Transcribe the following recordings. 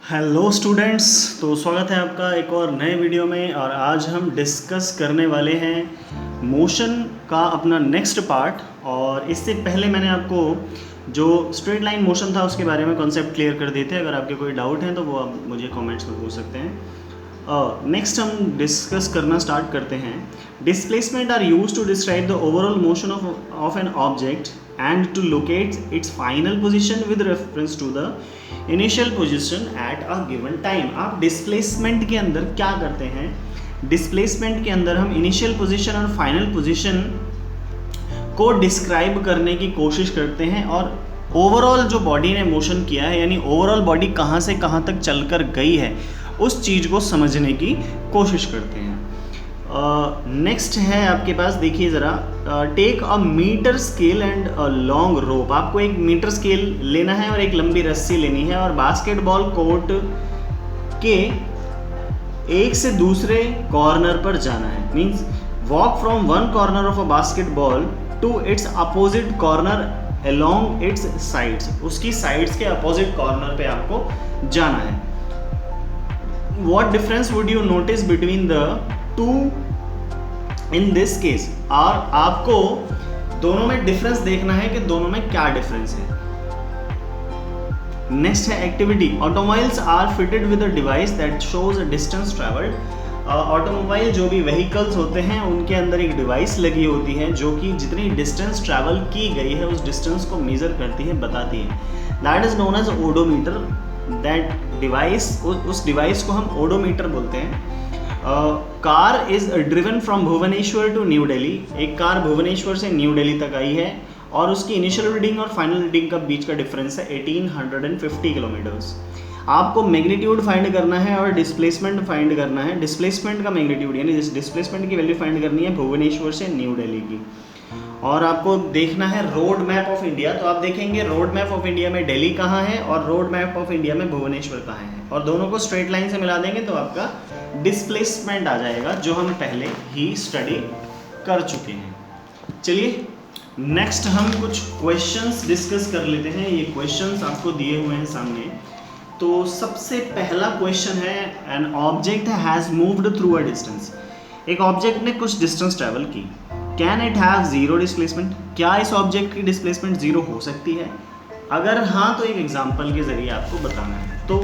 Hello students. तो स्वागत है आपका एक और नए वीडियो में। और आज हम डिस्कस करने वाले हैं मोशन का अपना नेक्स्ट पार्ट। और इससे पहले मैंने आपको जो स्ट्रेट लाइन मोशन था उसके बारे में कॉन्सेप्ट क्लियर कर दिए थे। अगर आपके कोई डाउट हैं तो वो आप मुझे कमेंट्स में पूछ सकते हैं। नेक्स्ट हम डिस्कस करना स्टार्ट करते हैं। Displacement are use to describe the overall motion of an object and to locate its final position with reference to the initial position at a given time। आप displacement के अंदर क्या करते हैं? डिस्प्लेसमेंट के अंदर हम इनिशियल पोजीशन और फाइनल पोजीशन को डिस्क्राइब करने की कोशिश करते हैं और ओवरऑल जो बॉडी ने मोशन किया है यानी ओवरऑल बॉडी कहाँ से कहाँ तक चलकर गई है उस चीज़ को समझने की कोशिश करते हैं। नेक्स्ट है आपके पास, देखिए ज़रा, take a metre scale and a long rope. आपको एक मीटर स्केल लेना है और एक लंबी रस्सी लेनी है और बास्केटबॉल कोर्ट के एक से दूसरे कॉर्नर पर जाना है। Means walk from one corner of a basketball to its opposite corner along its sides. उसकी साइड्स के अपोजिट कॉर्नर पे आपको जाना है। What difference would you notice between the two in this case? और आपको दोनों में डिफरेंस देखना है कि दोनों में क्या डिफरेंस है। नेक्स्ट है activity. Automobiles are fitted with a device that shows a distance travelled. Automobile जो भी व्हीकल्स होते हैं उनके अंदर एक डिवाइस लगी होती है जो कि जितनी डिस्टेंस ट्रैवल की गई है उस डिस्टेंस को मेजर करती है, बताती है। That is known as odometer. That device, उस डिवाइस को हम ओडोमीटर बोलते हैं। Car is driven from Bhubaneswar to new Delhi. एक कार भुवनेश्वर से न्यू दिल्ली तक आई है और उसकी इनिशियल रीडिंग और फाइनल रीडिंग का बीच का डिफरेंस है 1850 किलोमीटर्स। आपको मैग्नीट्यूड फाइंड करना है और डिस्प्लेसमेंट फाइंड करना है। डिस्प्लेसमेंट का मैग्नीट्यूड यानी डिस्प्लेसमेंट की वैल्यू फाइंड करनी है भुवनेश्वर से न्यू दिल्ली की। और आपको देखना है रोड मैप ऑफ इंडिया। तो आप देखेंगे रोड मैप ऑफ इंडिया में दिल्ली कहाँ है और रोड मैप ऑफ इंडिया में भुवनेश्वर कहाँ है, और दोनों को स्ट्रेट लाइन से मिला देंगे तो आपका डिस्प्लेसमेंट आ जाएगा, जो हम पहले ही स्टडी कर चुके हैं। चलिए नेक्स्ट हम कुछ क्वेश्चंस डिस्कस कर लेते हैं। ये क्वेश्चंस आपको दिए हुए हैं सामने। तो सबसे पहला क्वेश्चन है, an object has moved through a distance. एक ऑब्जेक्ट ने कुछ डिस्टेंस ट्रैवल की। Can it have zero displacement? क्या इस ऑब्जेक्ट की डिस्प्लेसमेंट जीरो हो सकती है? अगर हाँ तो एक एग्जांपल के जरिए आपको बताना है। तो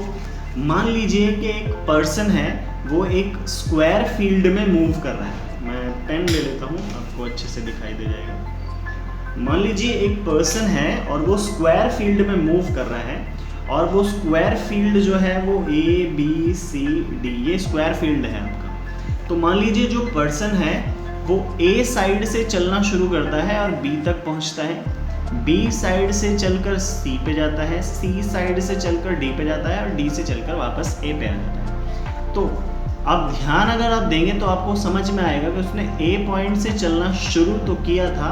मान लीजिए कि एक पर्सन है, वो एक स्क्वायर फील्ड में मूव कर रहा है। मैं पेन ले लेता हूँ, आपको अच्छे से दिखाई दे जाएगा। मान लीजिए एक पर्सन है और वो स्क्वायर फील्ड में मूव कर रहा है और वो स्क्वायर फील्ड जो है वो ABCD, ये स्क्वायर फील्ड है आपका। तो मान लीजिए जो पर्सन है वो A साइड से चलना शुरू करता है और B तक पहुंचता है, B साइड से चलकर C पे जाता है, C साइड से चलकर D पे जाता है और D से चलकर वापस A पे आ जाता है। तो अब ध्यान अगर आप देंगे तो आपको समझ में आएगा कि उसने A पॉइंट से चलना शुरू तो किया था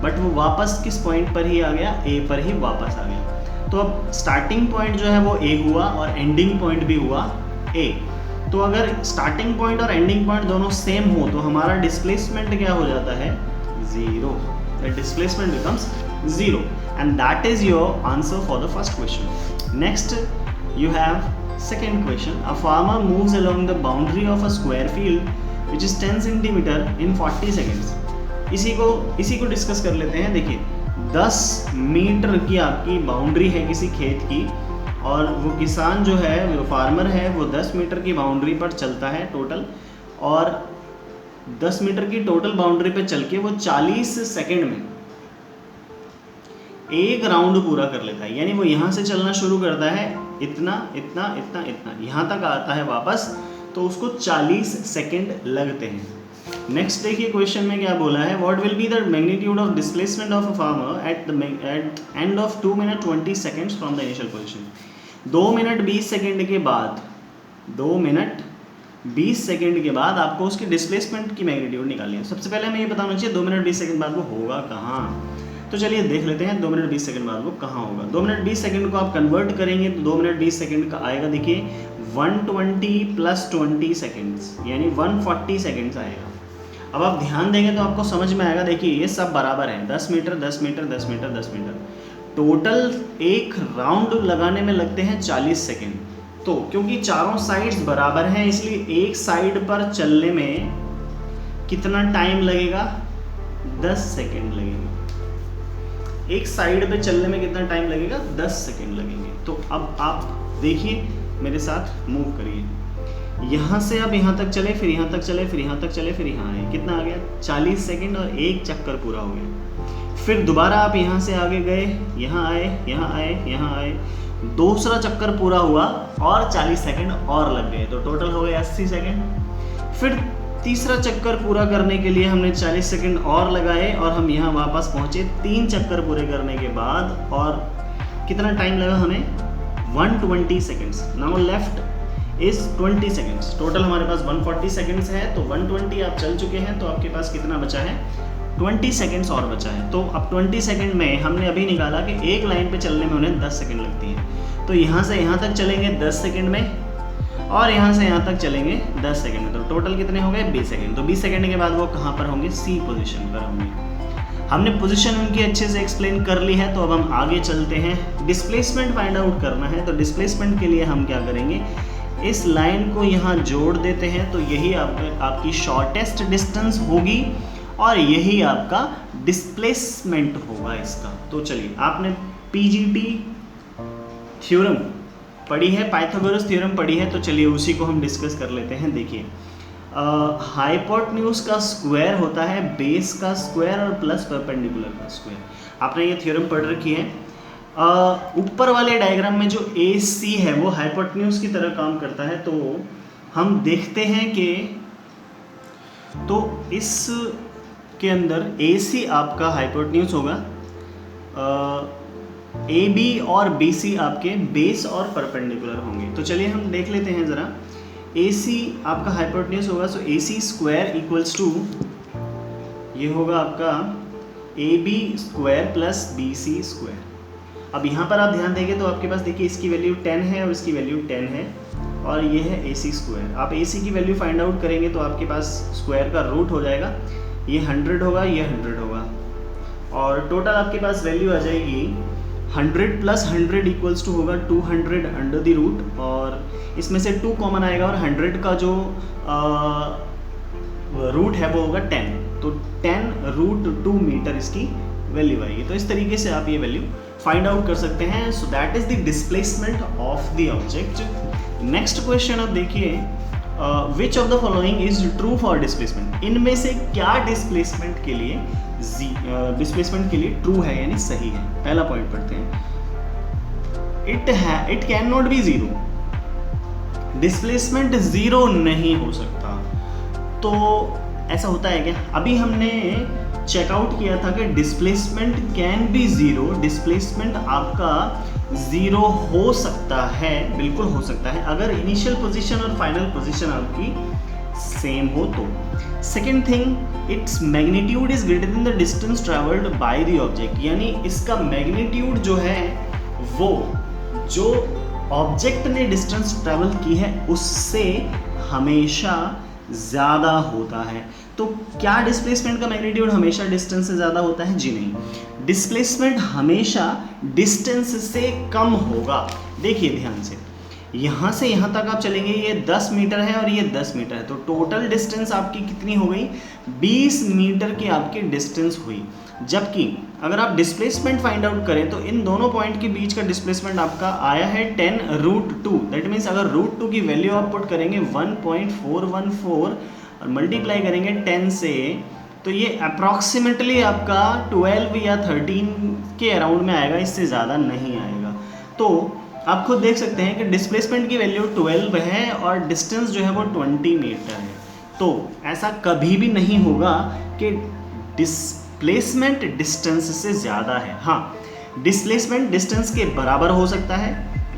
बट वो वापस किस पॉइंट पर ही आ गया? A पर ही वापस आ गया। तो अब स्टार्टिंग पॉइंट जो है वो A हुआ और एंडिंग पॉइंट भी हुआ A। तो अगर स्टार्टिंग पॉइंट और एंडिंग पॉइंट दोनों सेम हो तो हमारा डिस्प्लेसमेंट क्या हो जाता है? Zero. The displacement becomes zero and that is your answer for the first question. Next you have second question. A farmer moves along the boundary of a square field which is 10 centimeter in 40 seconds. इसी को discuss कर लेते हैं। देखिए 10 metre की आपकी boundary है किसी खेत की और वो किसान जो है, वो फार्मर है, वो 10 मीटर की बाउंड्री पर चलता है टोटल, और 10 मीटर की टोटल बाउंड्री पे चल के वो 40 सेकेंड में एक राउंड पूरा कर लेता है। यानी वो यहाँ से चलना शुरू करता है, इतना इतना इतना इतना, यहाँ तक आता है वापस, तो उसको 40 सेकेंड लगते हैं। नेक्स्ट देखिए क्वेश्चन में क्या बोला है, what will be the magnitude of displacement of a farmer at end of 2 minute 20 seconds from the initial position. 2 minute 20 second के बाद, 2 मिनट 20 सेकेंड के बाद आपको उसकी डिस्प्लेसमेंट की मैग्नीट्यूड निकालनी है। सबसे पहले हमें ये बताना चाहिए 2 मिनट 20 सेकेंड बाद वो होगा कहाँ। तो चलिए देख लेते हैं 2 मिनट 20 सेकंड बाद वो कहाँ होगा। 2 मिनट 20 सेकंड को आप कन्वर्ट करेंगे तो 2 मिनट 20 सेकंड का आएगा, देखिए 120 प्लस 20 सेकेंड्स यानी 140 सेकेंड्स आएगा। अब आप ध्यान देंगे तो आपको समझ में आएगा। देखिए ये सब बराबर है, 10 metre 10 metre 10 metre 10 metre, total एक राउंड लगाने में लगते हैं 40 सेकेंड। तो क्योंकि चारों साइड्स बराबर हैं इसलिए एक साइड पर चलने में कितना टाइम लगेगा, 10 सेकेंड लगेगा। एक साइड पे चलने में कितना टाइम लगेगा, 10 सेकेंड लगेंगे। तो अब आप देखिए मेरे साथ मूव करिए, यहाँ से अब यहाँ तक चले, फिर यहाँ तक चले, फिर यहाँ तक चले, फिर यहाँ आए, कितना आ गया 40 सेकेंड और एक चक्कर पूरा हो गया। फिर दोबारा आप यहाँ से आगे गए, यहाँ आए, यहाँ आए, यहाँ आए, दूसरा चक्कर पूरा हुआ और 40 सेकेंड और लग गए, तो टोटल हो गए 80 सेकेंड। फिर तीसरा चक्कर पूरा करने के लिए हमने 40 सेकेंड और लगाए और हम यहाँ वापस पहुँचे 3 चक्कर पूरे करने के बाद, और कितना टाइम लगा हमें, 120 seconds. Now left is 20 seconds, total हमारे पास 140 सेकेंड्स है, तो 120 आप चल चुके हैं, तो आपके पास कितना बचा है, 20 सेकेंड्स और बचा है। तो अब 20 सेकेंड में हमने अभी निकाला कि एक लाइन पे चलने में उन्हें 10 सेकेंड लगती है, तो यहाँ से यहाँ तक चलेंगे 10 सेकेंड में और यहाँ से यहाँ तक चलेंगे 10 सेकेंड में, तो टोटल कितने हो गए, 20 सेकेंड। तो 20 सेकेंड के बाद वो कहाँ पर होंगे, सी पोजीशन पर होंगे। हमने पोजीशन उनकी अच्छे से एक्सप्लेन कर ली है, तो अब हम आगे चलते हैं। डिस्प्लेसमेंट फाइंड आउट करना है, तो डिस्प्लेसमेंट के लिए हम क्या करेंगे, इस लाइन को यहाँ जोड़ देते हैं, तो यही आपकी शॉर्टेस्ट डिस्टेंस होगी और यही आपका डिस्प्लेसमेंट होगा इसका। तो चलिए, आपने पीजीटी थ्योरम पढ़ी है, पाइथागोरस थ्योरम पढ़ी है, तो चलिए उसी को हम डिस्कस कर लेते हैं। देखिए, हाइपोटेन्यूज का स्क्वायर होता है बेस का स्क्वायर और प्लस परपेंडिकुलर का स्क्वायर। आपने ये थ्योरम पढ़ रखी है। ऊपर वाले डायग्राम में जो AC है वो हाइपोटेन्यूज की तरह काम करता है, तो हम देखते हैं कि तो इस के अंदर AC आपका हाइपोटेन्यूज होगा, AB और BC आपके बेस और परपेंडिकुलर होंगे। तो चलिए हम देख लेते हैं ज़रा। AC आपका हाइपोटेन्यूज होगा, सो AC स्क्वायर इक्वल्स टू, ये होगा आपका AB square plus BC square. अब यहाँ पर आप ध्यान देंगे तो आपके पास देखिए इसकी वैल्यू 10 है और इसकी वैल्यू 10 है और ये है AC स्क्वायर। आप AC की वैल्यू फाइंड आउट करेंगे तो आपके पास स्क्वायर का रूट हो जाएगा, ये 100 होगा, ये 100 होगा, और टोटल आपके पास वैल्यू आ जाएगी 100 प्लस 100 इक्वल्स टू होगा 200 अंडर द रूट, और इसमें से 2 कॉमन आएगा और 100 का जो रूट है वो होगा 10, तो 10√2 मीटर इसकी वैल्यू आएगी। तो इस तरीके से आप ये वैल्यू फाइंड आउट कर सकते हैं। So that is the displacement of the object. Next question आप देखिए, which of the following is true for displacement. इनमें से क्या डिस्प्लेसमेंट के लिए ट्रू है यानी सही है। पहला पॉइंट पढ़ते हैं, it can not be zero. Displacement zero नहीं हो सकता। तो ऐसा होता है क्या? अभी हमने चेकआउट किया था कि displacement can be zero. Displacement आपका जीरो हो सकता है, बिल्कुल हो सकता है, अगर इनिशियल पोजीशन और फाइनल पोजीशन आपकी सेम हो तो। Second thing, its magnitude is greater than the distance travelled by the object, यानी इसका मैग्नीट्यूड जो है वो जो ऑब्जेक्ट ने डिस्टेंस ट्रेवल की है उससे हमेशा ज़्यादा होता है। तो क्या डिस्प्लेसमेंट का मैग्नीट्यूड हमेशा डिस्टेंस से ज़्यादा होता है? जी नहीं, डिस्प्लेसमेंट हमेशा डिस्टेंस से कम होगा। देखिए ध्यान से, यहाँ से यहाँ तक आप चलेंगे, ये 10 मीटर है और ये 10 मीटर है, तो टोटल डिस्टेंस आपकी कितनी हो गई? 20 मीटर की आपकी डिस्टेंस हुई। जबकि अगर आप डिस्प्लेसमेंट फाइंड आउट करें तो इन दोनों पॉइंट के बीच का डिस्प्लेसमेंट आपका आया है 10√2। दैट मीन्स अगर √2 की वैल्यू आप पुट करेंगे 1.414 और मल्टीप्लाई करेंगे 10 से, तो ये अप्रॉक्सीमेटली आपका 12 या 13 के अराउंड में आएगा, इससे ज़्यादा नहीं आएगा। तो आप खुद देख सकते हैं कि डिस्प्लेसमेंट की वैल्यू 12 है और डिस्टेंस जो है वो 20 मीटर है। तो ऐसा कभी भी नहीं होगा कि डिस्प्लेसमेंट डिस्टेंस से ज़्यादा है। हाँ, डिस्प्लेसमेंट डिस्टेंस के बराबर हो सकता है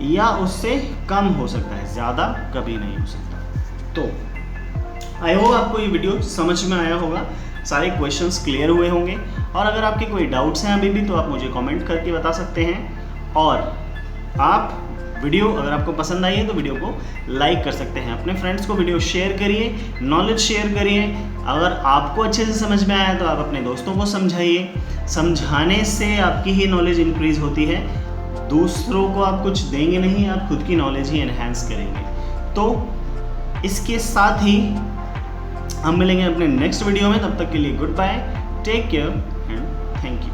या उससे कम हो सकता है, ज़्यादा कभी नहीं हो सकता। तो आई होप आपको ये वीडियो समझ में आया होगा, सारे क्वेश्चंस क्लियर हुए होंगे, और अगर आपके कोई डाउट्स हैं अभी भी तो आप मुझे कमेंट करके बता सकते हैं। और आप वीडियो अगर आपको पसंद आई है तो वीडियो को लाइक कर सकते हैं, अपने फ्रेंड्स को वीडियो शेयर करिए, नॉलेज शेयर करिए। अगर आपको अच्छे से समझ में आया तो आप अपने दोस्तों को समझाइए, समझाने से आपकी ही नॉलेज इंक्रीज़ होती है। दूसरों को आप कुछ देंगे नहीं, आप खुद की नॉलेज ही एनहेंस करेंगे। तो इसके साथ ही हम मिलेंगे अपने नेक्स्ट वीडियो में, तब तक के लिए goodbye, take care and thank you.